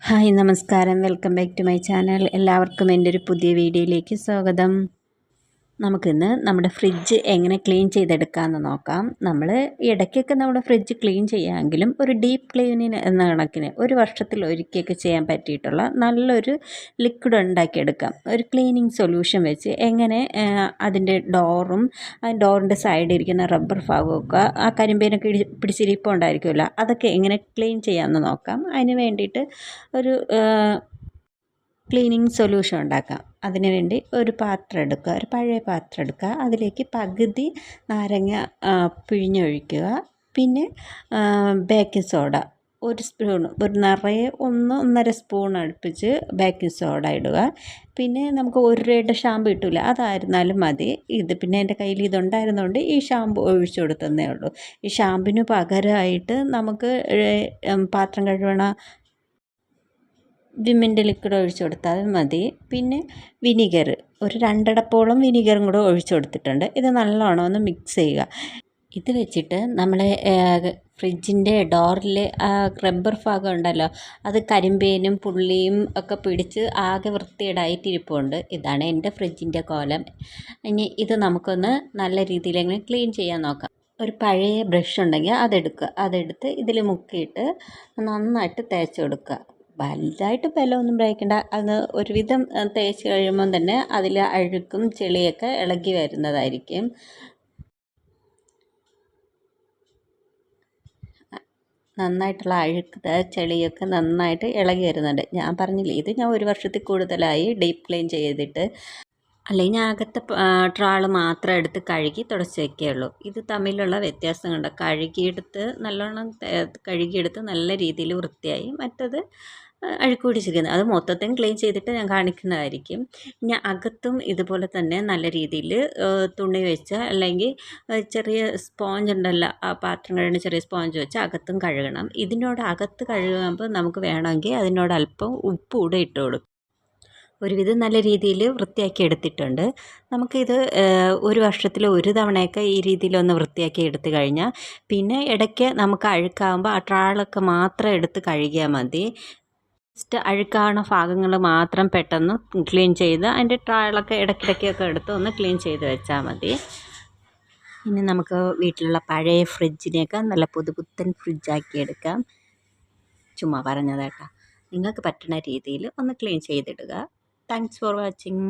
Hi നമസ്കാരം, welcome back to my channel. എല്ലാവർക്കും എൻ്റെ ഒരു പുതിയ വീഡിയോയിലേക്ക് സ്വാഗതം. നമുക്കിന്ന് നമ്മുടെ ഫ്രിഡ്ജ് എങ്ങനെ ക്ലീൻ ചെയ്തെടുക്കാമെന്ന് നോക്കാം. നമ്മൾ ഇടയ്ക്കൊക്കെ നമ്മുടെ ഫ്രിഡ്ജ് ക്ലീൻ ചെയ്യാമെങ്കിലും ഒരു ഡീപ്പ് ക്ലീനിങ് എന്ന കണക്കിന് ഒരു വർഷത്തിൽ ഒരിക്കലൊക്കെ ചെയ്യാൻ പറ്റിയിട്ടുള്ള നല്ലൊരു ലിക്വിഡ് ഉണ്ടാക്കിയെടുക്കാം. ഒരു ക്ലീനിങ് സൊല്യൂഷൻ വെച്ച് എങ്ങനെ അതിൻ്റെ ഡോറും ഡോറിൻ്റെ സൈഡിൽ ഇരിക്കുന്ന റബ്ബർ ഭാഗമൊക്കെ ആ കരിമ്പേനൊക്കെ പിടിച്ചിരിപ്പുണ്ടായിരിക്കുമല്ലോ, അതൊക്കെ എങ്ങനെ ക്ലീൻ ചെയ്യാമെന്ന് നോക്കാം. അതിന് വേണ്ടിയിട്ട് ഒരു ക്ലീനിങ് സൊല്യൂഷൻ ഉണ്ടാക്കാം. അതിന് വേണ്ടി ഒരു പാത്രം എടുക്കുക, ഒരു പഴയ പാത്രം എടുക്കുക. അതിലേക്ക് പകുതി നാരങ്ങ പിഴിഞ്ഞൊഴിക്കുക. പിന്നെ ബേക്കിംഗ് സോഡ ഒരു സ്പൂൺ, ഒരു നിറയെ 1-1.5 സ്പൂൺ അടുപ്പിച്ച് ബേക്കിംഗ് സോഡ ഇടുക. പിന്നെ നമുക്ക് 1 രൂപയുടെ ഷാമ്പു കിട്ടില്ല, അതായിരുന്നാലും മതി. ഇത് പിന്നെ എൻ്റെ കയ്യിൽ ഇതുണ്ടായിരുന്നതുകൊണ്ട് ഈ ഷാമ്പു ഒഴിച്ചു കൊടുത്തതേ ഉള്ളൂ. ഈ ഷാമ്പിന് പകരമായിട്ട് നമുക്ക് പാത്രം കഴുകണ വിമ്മിൻ്റെ ലിക്വിഡ് ഒഴിച്ചു കൊടുത്താൽ മതി. പിന്നെ വിനിഗർ, ഒരു 2 അടപ്പോളം വിനിഗറും കൂടെ ഒഴിച്ചു കൊടുത്തിട്ടുണ്ട്. ഇത് നല്ലോണം ഒന്ന് മിക്സ് ചെയ്യുക. ഇത് വെച്ചിട്ട് നമ്മളെ ഫ്രിഡ്ജിൻ്റെ ഡോറിൽ റബ്ബർ ഭാഗം ഉണ്ടല്ലോ, അത് കരിമ്പേനും പുള്ളിയും ഒക്കെ പിടിച്ച് ആകെ വൃത്തികേടായിട്ടിരിപ്പുണ്ട്. ഇതാണ് എൻ്റെ ഫ്രിഡ്ജിൻ്റെ കോലം. ഇനി ഇത് നമുക്കൊന്ന് നല്ല രീതിയിൽ എങ്ങനെ ക്ലീൻ ചെയ്യാൻ നോക്കാം. ഒരു പഴയ ബ്രഷ് ഉണ്ടെങ്കിൽ അതെടുത്ത് ഇതിൽ മുക്കിയിട്ട് നന്നായിട്ട് തേച്ച് കൊടുക്കുക. വലുതായിട്ട് ബലമൊന്നും പ്രയോഗിക്കേണ്ട. അത് ഒരുവിധം തേച്ച് കഴിയുമ്പം തന്നെ അതിൽ അഴുക്കും ചെളിയൊക്കെ ഇളകി വരുന്നതായിരിക്കും. നന്നായിട്ടുള്ള അഴുക്ക് ചെളിയൊക്കെ നന്നായിട്ട് ഇളകി വരുന്നുണ്ട്. ഞാൻ പറഞ്ഞില്ലേ, ഇത് ഞാൻ 1 വർഷത്തിൽ കൂടുതലായി ഡീപ്പ് ക്ലീൻ ചെയ്തിട്ട്. അല്ലെങ്കിൽ അകത്തെ ട്രാള് മാത്രം എടുത്ത് കഴുകി തുടച്ച് വയ്ക്കുകയുള്ളൂ. ഇത് തമ്മിലുള്ള വ്യത്യാസം കണ്ടോ? നല്ലോണം കഴുകിയെടുത്ത് നല്ല രീതിയിൽ വൃത്തിയായി. മറ്റത് അഴുക്ക് പിടിച്ചിരിക്കുന്നത്, അത് മൊത്തത്തിൽ ക്ലീൻ ചെയ്തിട്ട് ഞാൻ കാണിക്കുന്നതായിരിക്കും. ഇനി അകത്തും ഇതുപോലെ തന്നെ നല്ല രീതിയിൽ തുണി വെച്ച്, അല്ലെങ്കിൽ ചെറിയ സ്പോഞ്ച് ഉണ്ടല്ലോ, ആ പാത്രം കഴുകുന്ന ചെറിയ സ്പോഞ്ച് വെച്ച് അകത്തും കഴുകണം. അകത്ത് കഴുകുമ്പോൾ നമുക്ക് വേണമെങ്കിൽ അതിനോട് അല്പം ഉപ്പ് കൂടെ ഇട്ട് കൊടുക്കും. ഒരുവിധം നല്ല രീതിയിൽ വൃത്തിയാക്കി എടുത്തിട്ടുണ്ട്. നമുക്കിത് 1 വർഷത്തിൽ 1 തവണയൊക്കെ ഈ രീതിയിലൊന്ന് വൃത്തിയാക്കി എടുത്തു കഴിഞ്ഞാൽ പിന്നെ ഇടയ്ക്ക് നമുക്ക് അഴുക്കാകുമ്പോൾ ആ ട്രാളൊക്കെ മാത്രം എടുത്ത് കഴുകിയാൽ മതി. ജസ്റ്റ് അഴുക്കാവുന്ന ഭാഗങ്ങൾ മാത്രം പെട്ടെന്ന് ക്ലീൻ ചെയ്ത് അതിൻ്റെ ട്രാളൊക്കെ ഇടയ്ക്കിടയ്ക്കൊക്കെ എടുത്ത് ഒന്ന് ക്ലീൻ ചെയ്ത് വെച്ചാൽ മതി. ഇനി നമുക്ക് വീട്ടിലുള്ള പഴയ ഫ്രിഡ്ജിനെയൊക്കെ നല്ല പുതുപുത്തൻ ഫ്രിഡ്ജാക്കി എടുക്കാം. ചുമ്മാ പറഞ്ഞതേട്ടാ. നിങ്ങൾക്ക് പറ്റുന്ന രീതിയിൽ ഒന്ന് ക്ലീൻ ചെയ്തിടുക. Thanks for watching.